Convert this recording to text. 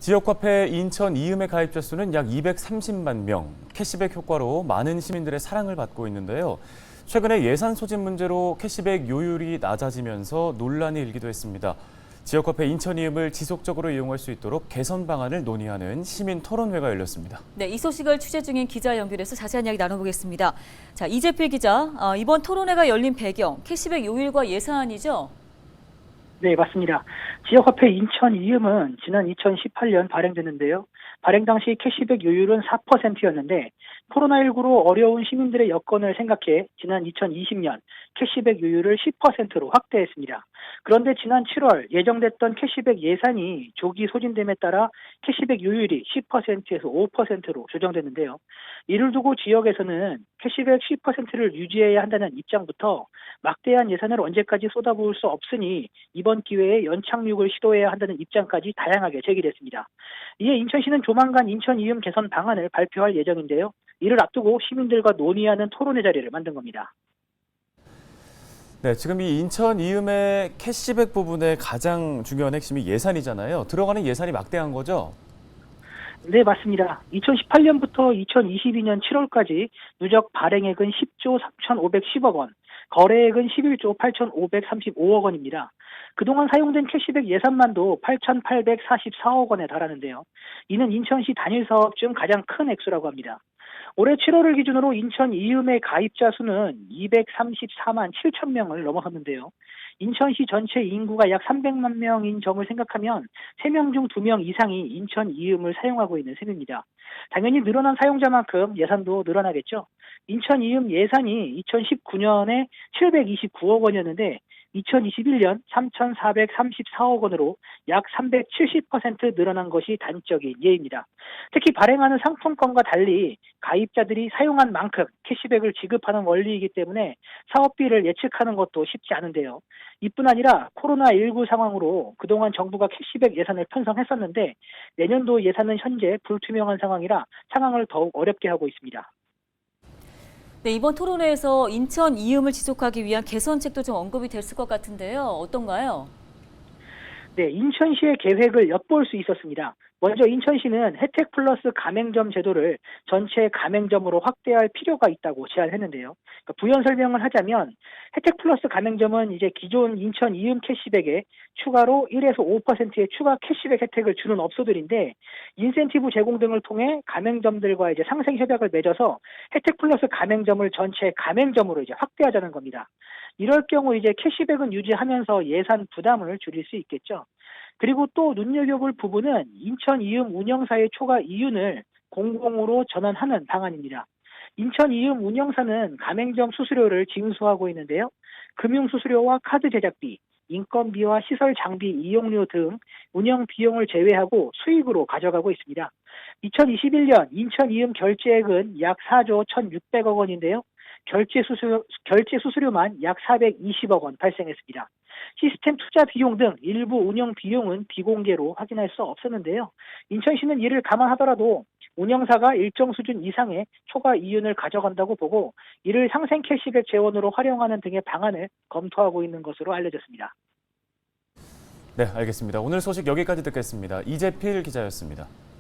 지역화폐 인천 이음의 가입자 수는 약 230만 명, 캐시백 효과로 많은 시민들의 사랑을 받고 있는데요. 최근에 예산 소진 문제로 캐시백 요율이 낮아지면서 논란이 일기도 했습니다. 지역화폐 인천 이음을 지속적으로 이용할 수 있도록 개선 방안을 논의하는 시민 토론회가 열렸습니다. 네, 이 소식을 취재 중인 기자 연결해서 자세한 이야기 나눠보겠습니다. 자, 이재필 기자, 이번 토론회가 열린 배경, 캐시백 요율과 예산이죠? 네, 맞습니다. 지역화폐 인천 이음은 지난 2018년 발행됐는데요. 발행 당시 캐시백 요율은 4%였는데 코로나19로 어려운 시민들의 여건을 생각해 지난 2020년 캐시백 요율을 10%로 확대했습니다. 그런데 지난 7월 예정됐던 캐시백 예산이 조기 소진됨에 따라 캐시백 요율이 10%에서 5%로 조정됐는데요. 이를 두고 지역에서는 캐시백 10%를 유지해야 한다는 입장부터 막대한 예산을 언제까지 쏟아부을 수 없으니 이번 기회에 연착륙을 시도해야 한다는 입장까지 다양하게 제기됐습니다. 이에 인천시는 조만간 인천 이음 개선 방안을 발표할 예정인데요. 이를 앞두고 시민들과 논의하는 토론회 자리를 만든 겁니다. 네, 지금 이 인천 이음의 캐시백 부분의 가장 중요한 핵심이 예산이잖아요. 들어가는 예산이 막대한 거죠? 네, 맞습니다. 2018년부터 2022년 7월까지 누적 발행액은 10조 3,510억 원, 거래액은 11조 8,535억 원입니다. 그동안 사용된 캐시백 예산만도 8,844억 원에 달하는데요. 이는 인천시 단일 사업 중 가장 큰 액수라고 합니다. 올해 7월을 기준으로 인천 이음의 가입자 수는 234만 7천 명을 넘어섰는데요. 인천시 전체 인구가 약 300만 명인 점을 생각하면 3명 중 2명 이상이 인천 이음을 사용하고 있는 셈입니다. 당연히 늘어난 사용자만큼 예산도 늘어나겠죠. 인천 이음 예산이 2019년에 729억 원이었는데 2021년 3,434억 원으로 약 370% 늘어난 것이 단적인 예입니다. 특히 발행하는 상품권과 달리 가입자들이 사용한 만큼 캐시백을 지급하는 원리이기 때문에 사업비를 예측하는 것도 쉽지 않은데요. 이뿐 아니라 코로나19 상황으로 그동안 정부가 캐시백 예산을 편성했었는데 내년도 예산은 현재 불투명한 상황이라 상황을 더욱 어렵게 하고 있습니다. 네, 이번 토론회에서 인천 이음을 지속하기 위한 개선책도 좀 언급이 됐을 것 같은데요. 어떤가요? 네, 인천시의 계획을 엿볼 수 있었습니다. 먼저 인천시는 혜택 플러스 가맹점 제도를 전체 가맹점으로 확대할 필요가 있다고 제안했는데요. 그러니까 부연 설명을 하자면 혜택 플러스 가맹점은 이제 기존 인천 이음 캐시백에 추가로 1에서 5%의 추가 캐시백 혜택을 주는 업소들인데 인센티브 제공 등을 통해 가맹점들과 이제 상생 협약을 맺어서 혜택 플러스 가맹점을 전체 가맹점으로 이제 확대하자는 겁니다. 이럴 경우 이제 캐시백은 유지하면서 예산 부담을 줄일 수 있겠죠. 그리고 또 눈여겨볼 부분은 인천 이음 운영사의 초과 이윤을 공공으로 전환하는 방안입니다. 인천 이음 운영사는 가맹점 수수료를 징수하고 있는데요. 금융수수료와 카드 제작비, 인건비와 시설 장비 이용료 등 운영 비용을 제외하고 수익으로 가져가고 있습니다. 2021년 인천 이음 결제액은 약 4조 1,600억 원인데요. 결제 수수료만 약 420억 원 발생했습니다. 시스템 투자 비용 등 일부 운영 비용은 비공개로 확인할 수 없었는데요. 인천시는 이를 감안하더라도 운영사가 일정 수준 이상의 초과 이윤을 가져간다고 보고 이를 상생 캐시백 재원으로 활용하는 등의 방안을 검토하고 있는 것으로 알려졌습니다. 네, 알겠습니다. 오늘 소식 여기까지 듣겠습니다. 이재필 기자였습니다.